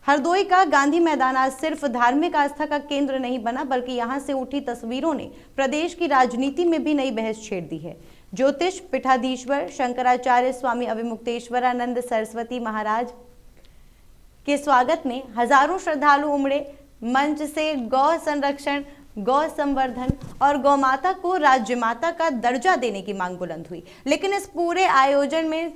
हरदोई का गांधी मैदान आज सिर्फ धार्मिक आस्था का केंद्र नहीं बना, बल्कि यहां से उठी तस्वीरों ने प्रदेश की राजनीति में भी नई बहस छेड़ दी है। ज्योतिष पीठाधीश्वर शंकराचार्य स्वामी अभिमुक्तेश्वरानंद सरस्वती महाराज के स्वागत में हजारों श्रद्धालु उमड़े। मंच से गौ संरक्षण, गौ संवर्धन और गौ माता को राज्य माता का दर्जा देने की मांग बुलंद हुई। लेकिन इस पूरे आयोजन में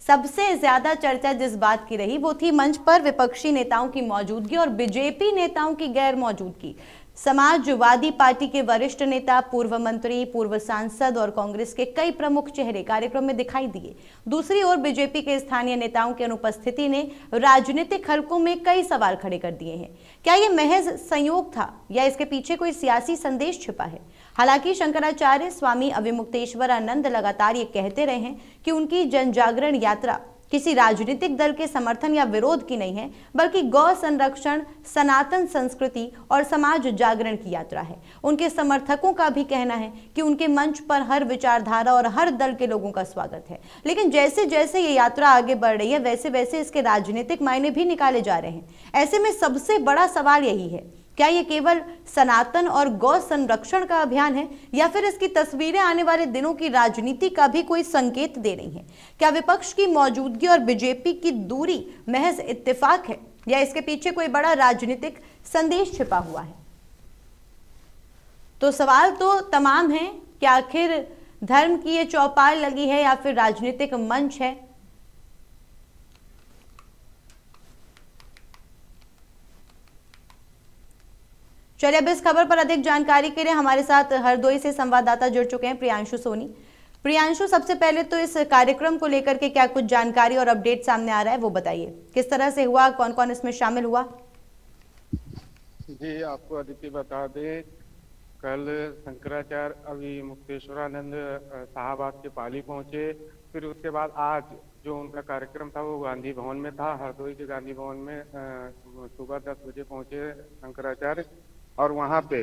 सबसे ज्यादा चर्चा जिस बात की रही वो थी मंच पर विपक्षी नेताओं की मौजूदगी और बीजेपी नेताओं की गैर मौजूदगी। समाजवादी पार्टी के वरिष्ठ नेता, पूर्व मंत्री, पूर्व सांसद और कांग्रेस के कई प्रमुख चेहरे कार्यक्रम में दिखाई दिए। दूसरी ओर बीजेपी के स्थानीय नेताओं की अनुपस्थिति ने राजनीतिक हलकों में कई सवाल खड़े कर दिए हैं। क्या ये महज संयोग था या इसके पीछे कोई सियासी संदेश छिपा है? हालांकि शंकराचार्य स्वामी अभिमुक्तेश्वरानंद लगातार ये कहते रहे हैं कि उनकी जन जागरण यात्रा किसी राजनीतिक दल के समर्थन या विरोध की नहीं है, बल्कि गौ संरक्षण, सनातन संस्कृति और समाज जागरण की यात्रा है। उनके समर्थकों का भी कहना है कि उनके मंच पर हर विचारधारा और हर दल के लोगों का स्वागत है। लेकिन जैसे जैसे ये यात्रा आगे बढ़ रही है, वैसे वैसे इसके राजनीतिक मायने भी निकाले जा रहे हैं। ऐसे में सबसे बड़ा सवाल यही है, क्या ये केवल सनातन और गौ संरक्षण का अभियान है या फिर इसकी तस्वीरें आने वाले दिनों की राजनीति का भी कोई संकेत दे रही हैं? क्या विपक्ष की मौजूदगी और बीजेपी की दूरी महज इत्तेफाक है या इसके पीछे कोई बड़ा राजनीतिक संदेश छिपा हुआ है? तो सवाल तो तमाम हैं कि आखिर धर्म की ये चौपाल लगी है या फिर राजनीतिक मंच है। चलिए अब इस खबर पर अधिक जानकारी के लिए हमारे साथ हरदोई से संवाददाता जुड़ चुके हैं, प्रियांशु सोनी। प्रियांशु, सबसे पहले तो इस कार्यक्रम को लेकर के क्या कुछ जानकारी और अपडेट सामने आ रहा है वो बताइए। किस तरह से हुआ, कौन कौन इसमें शामिल हुआ? जी, आपको अदिति बता दें, कल शंकराचार्य अभिमुक्तेश्वरानंद साहब आपके पाली पहुंचे। फिर उसके बाद आज जो उनका कार्यक्रम था वो गांधी भवन में था। हरदोई के गांधी भवन में सुबह 10 बजे पहुंचे शंकराचार्य और वहां पे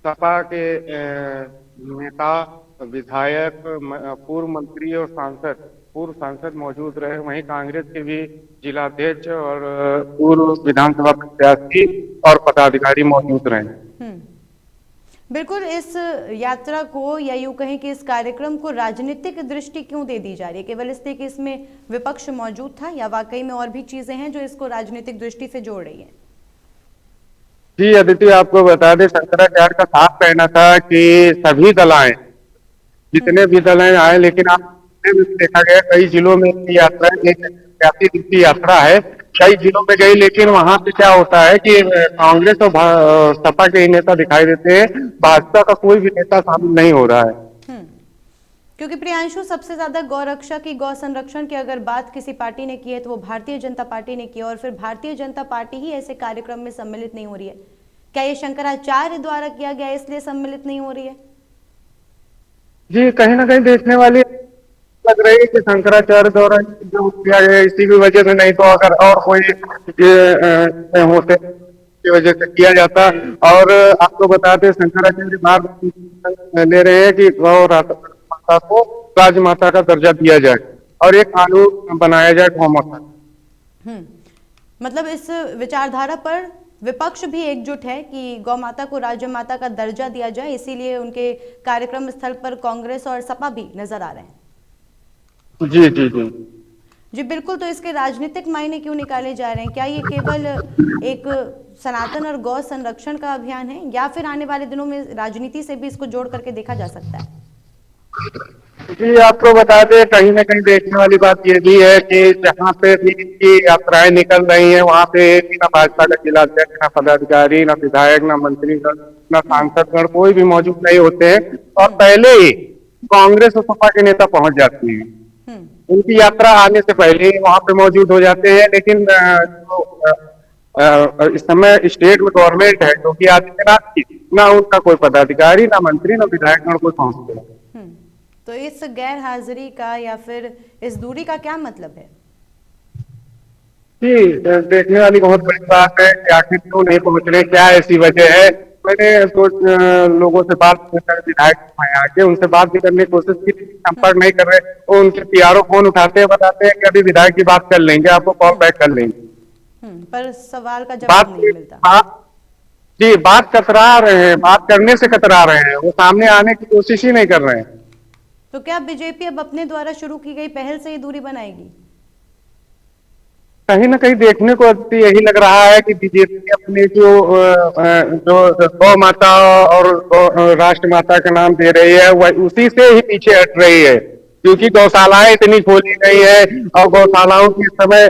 सपा के नेता, विधायक, पूर्व मंत्री और पूर्व सांसद मौजूद रहे। वहीं कांग्रेस के भी जिलाध्यक्ष और पूर्व विधानसभा प्रत्याशी और पदाधिकारी मौजूद रहे। बिल्कुल, इस यात्रा को या यूं कहें कि इस कार्यक्रम को राजनीतिक दृष्टि क्यों दे दी जा रही है? केवल इसलिए कि इसमें विपक्ष मौजूद था या वाकई में और भी चीजें हैं जो इसको राजनीतिक दृष्टि से जोड़ रही है? जी अदिति, आपको बता दें, शंकराचार्य का साफ कहना था कि सभी दल आए, जितने भी दल आए, लेकिन आप देखा गया कई जिलों में यात्रा, एक यात्रा है, कई जिलों में गई, लेकिन वहां पे क्या होता है कि कांग्रेस और सपा के नेता दिखाई देते हैं, भाजपा का कोई भी नेता शामिल नहीं हो रहा है। क्योंकि प्रियांशु, सबसे ज्यादा गौ रक्षा की, गौ संरक्षण की अगर बात किसी पार्टी ने की है तो वो भारतीय जनता पार्टी ने की, और फिर भारतीय जनता पार्टी ही ऐसे कार्यक्रम में सम्मिलित नहीं हो रही है। क्या ये शंकराचार्य द्वारा किया गया इसलिए सम्मिलित नहीं हो रही है? जी, कहीं ना कहीं देखने वाली लग रही है कि शंकराचार्य द्वारा जो किया गया इसी की वजह से, नहीं तो अगर और कोई होते की वजह से किया जाता। और आपको बताते शंकराचार्य बार ले रहे हैं कि गौ माता को राजमाता का दर्जा दिया जाए और एक कानून बनाया जाए गौ माता। मतलब इस विचारधारा पर विपक्ष भी एकजुट है कि गौ माता को राज्य माता का दर्जा दिया जाए, इसीलिए उनके कार्यक्रम स्थल पर कांग्रेस और सपा भी नजर आ रहे हैं। जी जी जी जी बिल्कुल। तो इसके राजनीतिक मायने क्यों निकाले जा रहे हैं? क्या ये केवल एक सनातन और गौ संरक्षण का अभियान है या फिर आने वाले दिनों में राजनीति से भी इसको जोड़ करके देखा जा सकता है? जी, आपको बता दें, कहीं ना कहीं देखने वाली बात ये भी है कि जहाँ पे भी यात्राएं निकल रही हैं वहाँ पे ना भाजपा का जिलाध्यक्ष, ना पदाधिकारी, ना विधायक, ना मंत्री, ना सांसदगण कोई भी मौजूद नहीं होते हैं और पहले ही कांग्रेस और सपा के नेता पहुंच जाते हैं। उनकी यात्रा आने से पहले ही वहाँ पे मौजूद हो जाते हैं। लेकिन इस समय स्टेट में गवर्नमेंट है जो कि आदित्यनाथ की, ना उनका कोई पदाधिकारी, ना मंत्री, ना विधायक, ना कोई पहुंचते हैं। तो इस गैर हाजिरी का या फिर इस दूरी का क्या मतलब है? जी, देखने वाली बहुत बड़ी बात है कि आखिर क्यों नहीं पहुंच रहे, क्या ऐसी वजह है। मैंने लोगों से बात कर, विधायक आके उनसे बात भी करने की कोशिश की, संपर्क नहीं कर रहे। वो उनके पीआरओ फोन उठाते हैं, बताते हैं कि अभी विधायक की बात कर लेंगे, आपको कॉल बैक कर लेंगे। पर सवाल का बात जवाब नहीं मिलता। बात जी, बात कतरा रहे हैं, बात करने से कतरा रहे हैं, वो सामने आने की कोशिश ही नहीं कर रहे हैं। तो क्या बीजेपी अब अपने द्वारा शुरू की गई पहल से ही दूरी बनाएगी? कहीं ना कहीं देखने को तो यही लग रहा है कि बीजेपी अपने जो गौ माता और राष्ट्र माता का नाम दे रही है, वह उसी से ही पीछे हट रही है, क्योंकि गौशालाएं इतनी खोली गई है और गौशालाओं की इस समय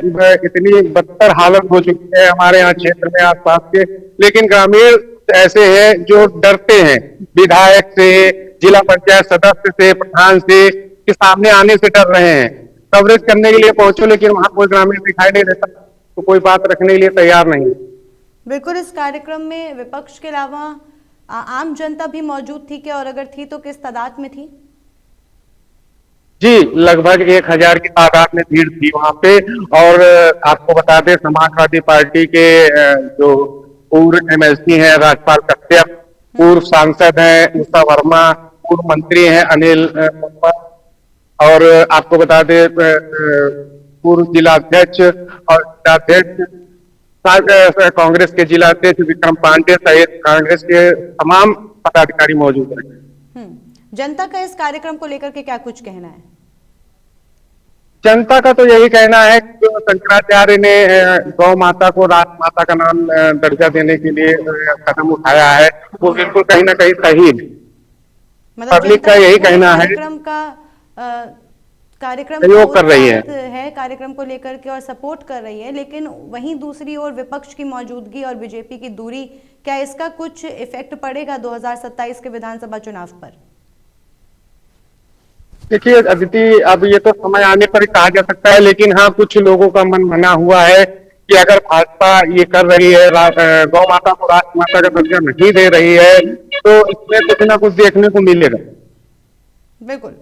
इतनी बदतर हालत हो चुकी है हमारे यहाँ क्षेत्र में आसपास के। लेकिन ग्रामीण ऐसे हैं जो डरते हैं विधायक से, जिला पंचायत सदस्य से, प्रधान से, के सामने आने से डर रहे हैं। कवरेज करने के लिए पहुंचो लेकिन वहां कोई ग्रामीण दिखाई नहीं देता, तो कोई बात रखने के लिए तैयार नहीं है। बिल्कुल, इस कार्यक्रम में विपक्ष के अलावा आम जनता भी मौजूद थी क्या, और अगर थी तो किस तादाद में थी? जी, लगभग 1000 की तादाद में भीड़ थी वहां पे। और आपको बता दें, समाजवादी पार्टी के जो पूर्व एमएलसी हैं राजपाल कश्यप, पूर्व सांसद हैं उषा वर्मा, पूर्व मंत्री हैं अनिल कुंवर, और आपको बता दें पूर्व जिलाध्यक्ष और जिलाध्यक्ष कांग्रेस के जिलाध्यक्ष विक्रम पांडे सहित कांग्रेस के तमाम पदाधिकारी मौजूद रहे। जनता का इस कार्यक्रम को लेकर के क्या कुछ कहना है? जनता का तो यही कहना है कि जो शंकराचार्य ने गौ माता को राष्ट्र माता का नाम दर्जा देने के लिए कदम उठाया है, वो बिल्कुल कहीं ना कहीं सही है। मतलब पब्लिक का यही कहना है, कार्यक्रम सहयोग कर रही है कार्यक्रम को लेकर के और सपोर्ट कर रही है, लेकिन वहीं दूसरी ओर विपक्ष की मौजूदगी और बीजेपी की दूरी, क्या इसका कुछ इफेक्ट पड़ेगा 2027 के विधानसभा चुनाव पर? देखिए अदिति, अब ये तो समय आने पर ही कहा जा सकता है, लेकिन हाँ कुछ लोगों का मन बना हुआ है कि अगर भाजपा ये कर रही है, गौ माता को राष्ट्र माता का दर्जा नहीं दे रही है, तो इसमें कुछ ना कुछ देखने को मिलेगा। बिल्कुल,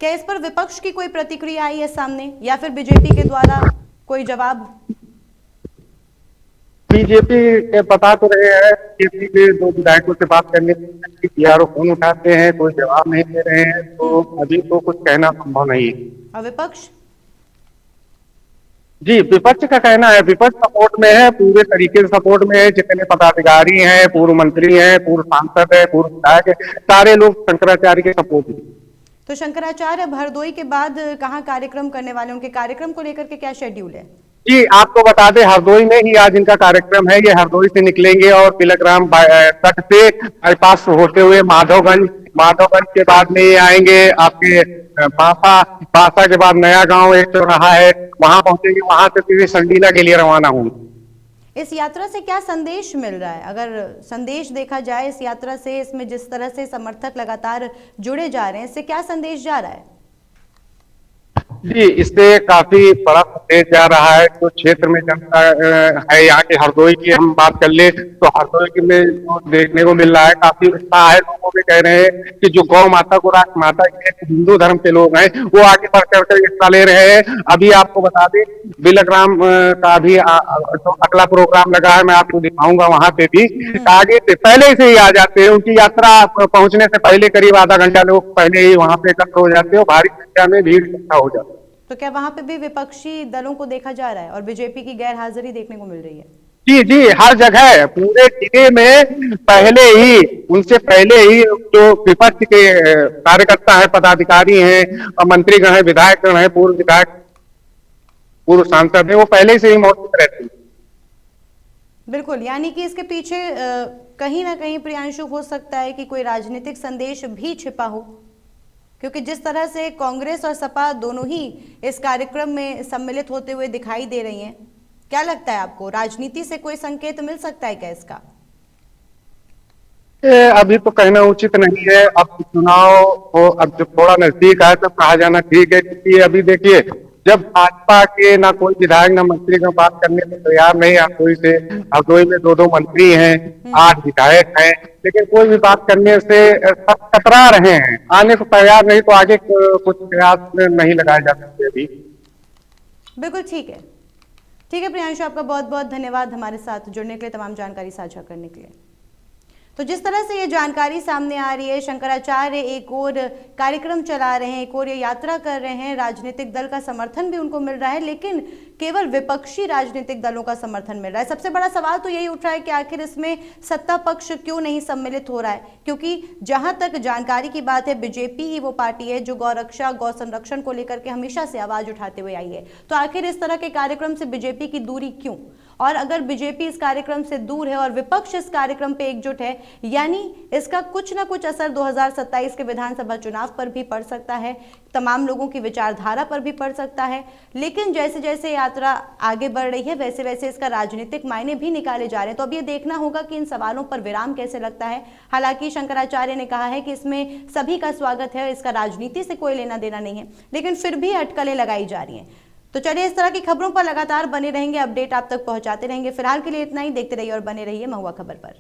क्या इस पर विपक्ष की कोई प्रतिक्रिया आई है सामने, या फिर बीजेपी के द्वारा कोई जवाब? बीजेपी के बता तो रहे हैं, बीजेपी के दो विधायकों से बात करने के फोन उठाते हैं, कोई जवाब नहीं दे रहे हैं, तो अभी तो कुछ कहना संभव नहीं है। और विपक्ष? जी, विपक्ष का कहना है, विपक्ष सपोर्ट में है, पूरे तरीके से सपोर्ट में है। जितने पदाधिकारी हैं, पूर्व मंत्री हैं, पूर्व सांसद है, पूर्व विधायक है, सारे लोग शंकराचार्य के सपोर्ट में। तो शंकराचार्य अब हरदोई के बाद कहाँ कार्यक्रम करने वाले, उनके कार्यक्रम को लेकर के क्या शेड्यूल है? जी, आपको बता दें हरदोई में ही आज इनका कार्यक्रम है। ये हरदोई से निकलेंगे और तिलकराम तट से बाईपास होते हुए माधवगंज के बाद में ये आएंगे आपके बासा के बाद नया गांव एक चौराहा है, वहां पहुंचेंगे, वहां से सीधे संडीला के लिए रवाना होंगे। इस यात्रा से क्या संदेश मिल रहा है, अगर संदेश देखा जाए इस यात्रा से, इसमें जिस तरह से समर्थक लगातार जुड़े जा रहे हैं, इससे क्या संदेश जा रहा है? जी, इससे काफी बड़ा संदेश जा रहा है। तो क्षेत्र में जनता है यहाँ के, हरदोई की हम बात कर ले तो हरदोई में जो देखने को मिल रहा है, काफी उत्साह है। लोगों में कह रहे हैं कि जो गौ माता को राष्ट्र माता के हिंदू धर्म के लोग हैं, वो आगे बढ़ चढ़ कर हिस्सा ले रहे हैं। अभी आपको बता दें बिलकराम का भी जो अगला प्रोग्राम लगा है, मैं आपको दिखाऊंगा, वहां पे भी आगे से पहले से ही आ जाते हैं। उनकी यात्रा पहुंचने से पहले करीब आधा घंटा लोग पहले ही वहां पे एकत्र हो जाते हैं और भारी संख्या में भीड़ इकट्ठा हो जाती है। तो क्या वहां पे भी विपक्षी दलों को देखा जा रहा है और बीजेपी की गैर हाजिरी देखने को मिल रही है? जी जी, हर जगह पूरे जिले में पहले ही, उनसे पहले ही जो विपक्ष के कार्यकर्ता है, पदाधिकारी हैं, मंत्रीगण है, विधायकगण है, पूर्व विधायक, पूर्व सांसद है, वो पहले से ही मौजूद रहते हैं। बिल्कुल, यानी कि इसके पीछे कहीं ना कहीं प्रियांशु हो सकता है कि कोई राजनीतिक संदेश भी छिपा हो, क्योंकि जिस तरह से कांग्रेस और सपा दोनों ही इस कार्यक्रम में सम्मिलित होते हुए दिखाई दे रही हैं, क्या लगता है आपको, राजनीति से कोई संकेत मिल सकता है क्या इसका? अभी तो कहना उचित नहीं है। अब चुनाव को अब जब थोड़ा नजदीक आए तब कहा जाना ठीक है, क्योंकि अभी देखिए जब भाजपा के ना कोई विधायक ना मंत्री का बात करने को तैयार नहीं, हरदोई से, हरदोई में 2 मंत्री हैं, 8 विधायक हैं, लेकिन कोई भी बात करने से सब कतरा रहे हैं, आने को तैयार नहीं, तो आगे कुछ प्रयास नहीं लगाए जा सकते अभी। बिल्कुल ठीक है, ठीक है प्रियांशु, आपका बहुत बहुत धन्यवाद हमारे साथ जुड़ने के लिए, तमाम जानकारी साझा करने के लिए। तो जिस तरह से ये जानकारी सामने आ रही है, शंकराचार्य एक और कार्यक्रम चला रहे हैं, एक और ये यात्रा कर रहे हैं, राजनीतिक दल का समर्थन भी उनको मिल रहा है, लेकिन केवल विपक्षी राजनीतिक दलों का समर्थन मिल रहा है। सबसे बड़ा सवाल तो यही उठ रहा है कि आखिर इसमें सत्ता पक्ष क्यों नहीं सम्मिलित हो रहा है, क्योंकि जहां तक जानकारी की बात है, बीजेपी ही वो पार्टी है जो गौरक्षा, गौ संरक्षण को लेकर के हमेशा से आवाज उठाते हुए आई है। तो आखिर इस तरह के कार्यक्रम से बीजेपी की दूरी क्यों? और अगर बीजेपी इस कार्यक्रम से दूर है और विपक्ष इस कार्यक्रम पे एकजुट है, यानी इसका कुछ ना कुछ असर 2027 के विधानसभा चुनाव पर भी पड़ सकता है, तमाम लोगों की विचारधारा पर भी पड़ सकता है। लेकिन जैसे जैसे यात्रा आगे बढ़ रही है, वैसे वैसे इसका राजनीतिक मायने भी निकाले जा रहे हैं। तो अब ये देखना होगा कि इन सवालों पर विराम कैसे लगता है। हालांकि शंकराचार्य ने कहा है कि इसमें सभी का स्वागत है, इसका राजनीति से कोई लेना देना नहीं है, लेकिन फिर भी अटकलें लगाई जा रही हैं। तो चलिए, इस तरह की खबरों पर लगातार बने रहेंगे, अपडेट आप तक पहुंचाते रहेंगे। फिलहाल के लिए इतना ही। देखते रहिए और बने रहिए महुआ खबर पर।